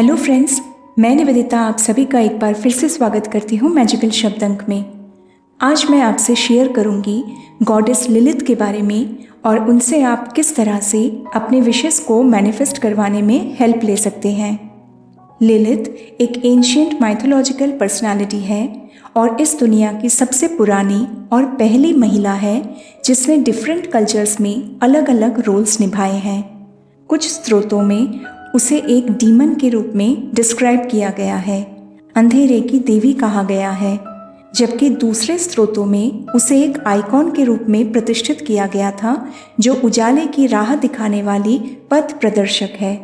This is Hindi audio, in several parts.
हेलो फ्रेंड्स, मैं निवेदिता आप सभी का एक बार फिर से स्वागत करती हूँ मैजिकल शब्द अंक में। आज मैं आपसे शेयर करूँगी गॉडेस लिलिथ के बारे में और उनसे आप किस तरह से अपने विशेस को मैनिफेस्ट करवाने में हेल्प ले सकते हैं। लिलिथ एक एंशिएंट माइथोलॉजिकल पर्सनालिटी है और इस दुनिया की सबसे पुरानी और पहली महिला है जिसने डिफरेंट कल्चर्स में अलग अलग रोल्स निभाए हैं। कुछ स्रोतों में उसे एक डीमन के रूप में डिस्क्राइब किया गया है, अंधेरे की देवी कहा गया है, जबकि दूसरे स्रोतों में उसे एक आइकॉन के रूप में प्रतिष्ठित किया गया था जो उजाले की राह दिखाने वाली पथ प्रदर्शक है।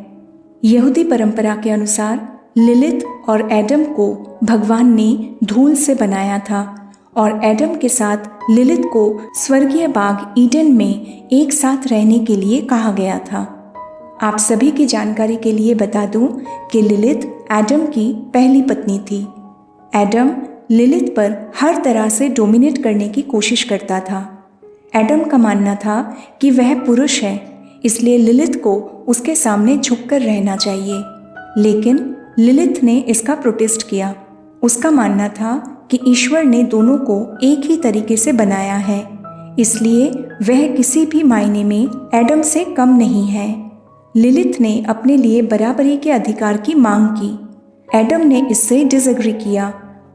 यहूदी परंपरा के अनुसार लिलिथ और एडम को भगवान ने धूल से बनाया था और एडम के साथ लिलिथ को स्वर्गीय बाग ईडन में एक साथ रहने के लिए कहा गया था। आप सभी की जानकारी के लिए बता दूं कि लिलिथ एडम की पहली पत्नी थी। एडम लिलिथ पर हर तरह से डोमिनेट करने की कोशिश करता था। एडम का मानना था कि वह पुरुष है, इसलिए लिलिथ को उसके सामने झुककर रहना चाहिए, लेकिन लिलिथ ने इसका प्रोटेस्ट किया। उसका मानना था कि ईश्वर ने दोनों को एक ही तरीके से बनाया है, इसलिए वह किसी भी मायने में एडम से कम नहीं है। लिलिथ ने अपने लिए बराबरी के अधिकार की मांग की। एडम ने इससे डिसएग्री किया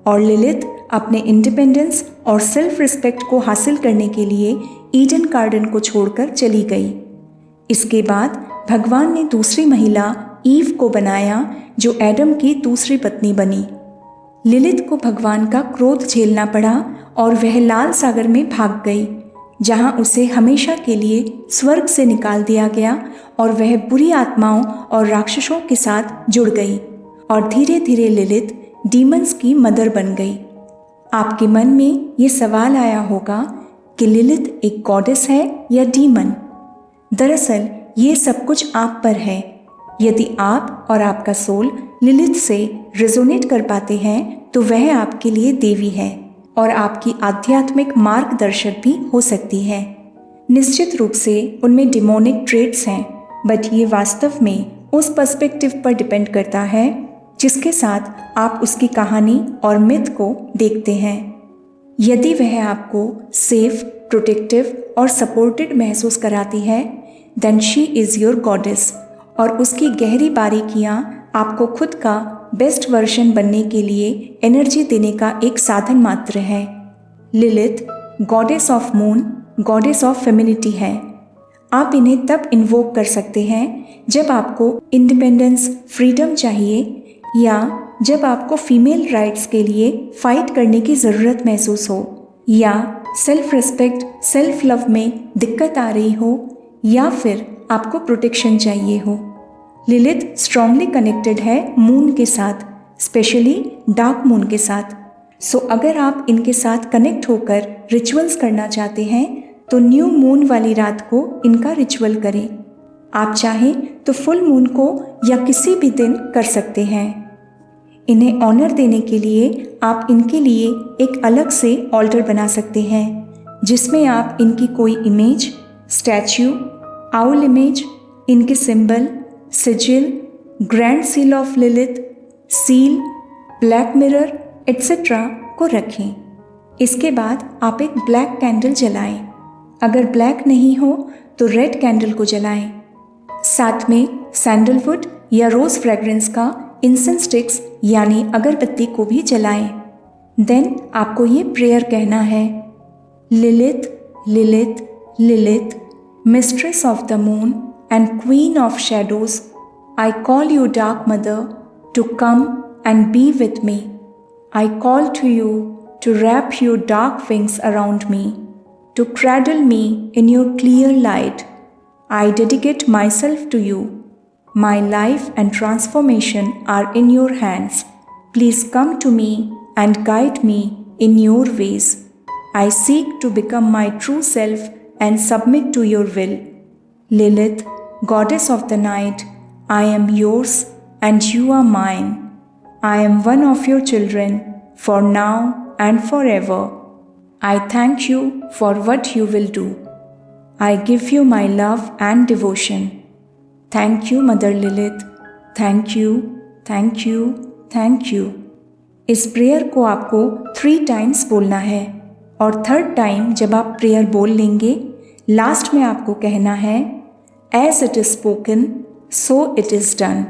और लिलिथ अपने इंडिपेंडेंस और सेल्फ रिस्पेक्ट को हासिल करने के लिए ईडन गार्डन को छोड़कर चली गई। इसके बाद भगवान ने दूसरी महिला ईव को बनाया जो एडम की दूसरी पत्नी बनी। लिलिथ को भगवान का क्रोध झेलना पड़ा और वह लाल सागर में भाग गई, जहां उसे हमेशा के लिए स्वर्ग से निकाल दिया गया और वह बुरी आत्माओं और राक्षसों के साथ जुड़ गई और धीरे धीरे लिलिथ डीमंस की मदर बन गई। आपके मन में ये सवाल आया होगा कि लिलिथ एक गॉडेस है या डीमन। दरअसल ये सब कुछ आप पर है। यदि आप और आपका सोल लिलिथ से रेजोनेट कर पाते हैं तो वह आपके लिए देवी है और आपकी आध्यात्मिक मार्गदर्शक भी हो सकती है। निश्चित रूप से उनमें डिमोनिक ट्रेट्स हैं, बट ये वास्तव में उस पर्सपेक्टिव पर डिपेंड करता है जिसके साथ आप उसकी कहानी और मिथ को देखते हैं। यदि वह आपको सेफ, प्रोटेक्टिव और सपोर्टेड महसूस कराती है, then she is your goddess और उसकी गहरी बारीकियाँ आपको खुद का बेस्ट वर्जन बनने के लिए एनर्जी देने का एक साधन मात्र है। Lilith goddess of moon, goddess of femininity है। आप इन्हें तब इन्वोक कर सकते हैं जब आपको इंडिपेंडेंस, फ्रीडम चाहिए या जब आपको फीमेल राइट्स के लिए फाइट करने की ज़रूरत महसूस हो, या सेल्फ रिस्पेक्ट, सेल्फ लव में दिक्कत आ रही हो, या फिर आपको प्रोटेक्शन चाहिए हो। लिलिथ स्ट्रांगली कनेक्टेड है मून के साथ, स्पेशली डार्क मून के साथ। सो अगर आप इनके साथ कनेक्ट होकर रिचुअल्स करना चाहते हैं तो न्यू मून वाली रात को इनका रिचुअल करें। आप चाहें तो फुल मून को या किसी भी दिन कर सकते हैं। इन्हें ऑनर देने के लिए आप इनके लिए एक अलग से ऑल्टर बना सकते हैं जिसमें आप इनकी कोई इमेज, स्टैच्यू, आउल इमेज, इनके symbol, sigil, grand seal of Lilith, seal, black mirror etcetera को रखें। इसके बाद आप एक ब्लैक कैंडल जलाएं। अगर ब्लैक नहीं हो तो रेड कैंडल को जलाएं। साथ में सैंडलवुड या रोज़ फ्रेग्रेंस का इंसेंस स्टिक्स यानी अगरबत्ती को भी जलाएं। देन आपको ये प्रेयर कहना है, Lilith, Lilith, Lilith, mistress of the moon and queen of shadows, I call you dark mother to come and be with me. I call to you to wrap your dark wings around me, to cradle me in your clear light. I dedicate myself to you. My life and transformation are in your hands. Please come to me and guide me in your ways. I seek to become my true self and submit to your will. Lilith, Goddess of the night, I am yours and you are mine. I am one of your children for now and forever. I thank you for what you will do. I give you my love and devotion. Thank you, Mother Lilith. Thank you. Thank you, thank you. इस प्रेयर को आपको 3 टाइम्स बोलना है और 3rd टाइम जब आप प्रेयर बोल लेंगे, लास्ट में आपको कहना है as it is spoken so it is done.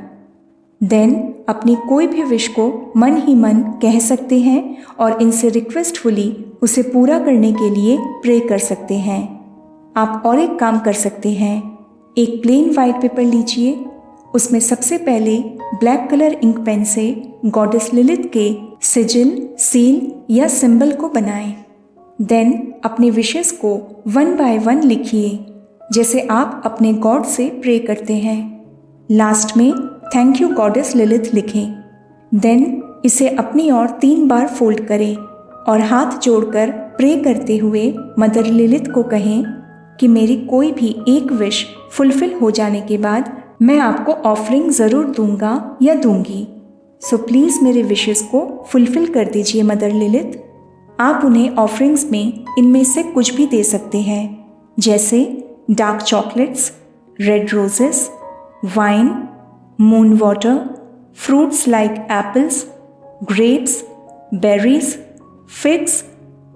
Then अपनी कोई भी विश को मन ही मन कह सकते हैं और इनसे रिक्वेस्टफुली उसे पूरा करने के लिए प्रे कर सकते हैं। आप और एक काम कर सकते हैं, एक प्लेन वाइट पेपर लीजिए, उसमें सबसे पहले ब्लैक कलर इंक पेन से गॉडेस लिलिथ के सिजिल, सील या सिंबल को बनाएं। देन अपने विशेस को 1 बाय 1 लिखिए, जैसे आप अपने गॉड से प्रे करते हैं। लास्ट में थैंक यू गॉडेस लिलिथ लिखें। देन इसे अपनी ओर 3 बार फोल्ड करें और हाथ जोड़कर प्रे करते हुए मदर लिलिथ को कहें कि मेरी कोई भी एक विश फुलफिल हो जाने के बाद मैं आपको ऑफरिंग ज़रूर दूंगा या दूंगी। सो प्लीज़ मेरे विशेस को फुलफिल कर दीजिए मदर लिलिथ। आप उन्हें ऑफरिंग्स में इनमें से कुछ भी दे सकते हैं, जैसे dark chocolates, red roses, wine, moon water, fruits like apples, grapes, berries, figs,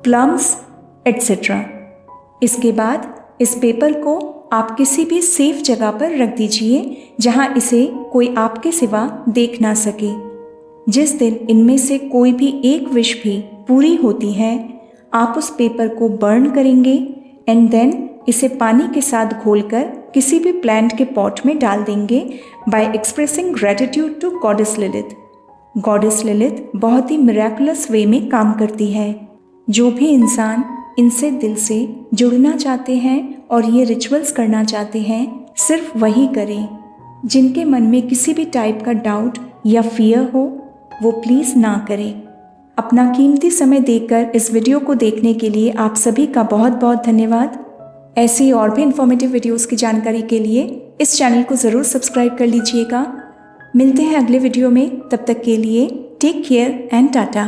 plums etcetera. इसके बाद इस पेपर को आप किसी भी सेफ जगह पर रख दीजिए जहां इसे कोई आपके सिवा देख ना सके। जिस दिन इनमें से कोई भी एक विश भी पूरी होती है, आप उस पेपर को बर्न करेंगे एंड देन इसे पानी के साथ घोलकर किसी भी प्लांट के पॉट में डाल देंगे by expressing gratitude to goddess Lilith. Goddess Lilith बहुत ही मिरेकुलस वे में काम करती है। जो भी इंसान इनसे दिल से जुड़ना चाहते हैं और ये रिचुअल्स करना चाहते हैं, सिर्फ वही करें। जिनके मन में किसी भी टाइप का डाउट या फियर हो, वो प्लीज़ ना करें। अपना कीमती समय देकर इस वीडियो को देखने के लिए आप सभी का बहुत बहुत धन्यवाद। ऐसी और भी इन्फॉर्मेटिव वीडियोस की जानकारी के लिए इस चैनल को ज़रूर सब्सक्राइब कर लीजिएगा। मिलते हैं अगले वीडियो में, तब तक के लिए टेक केयर एंड टाटा।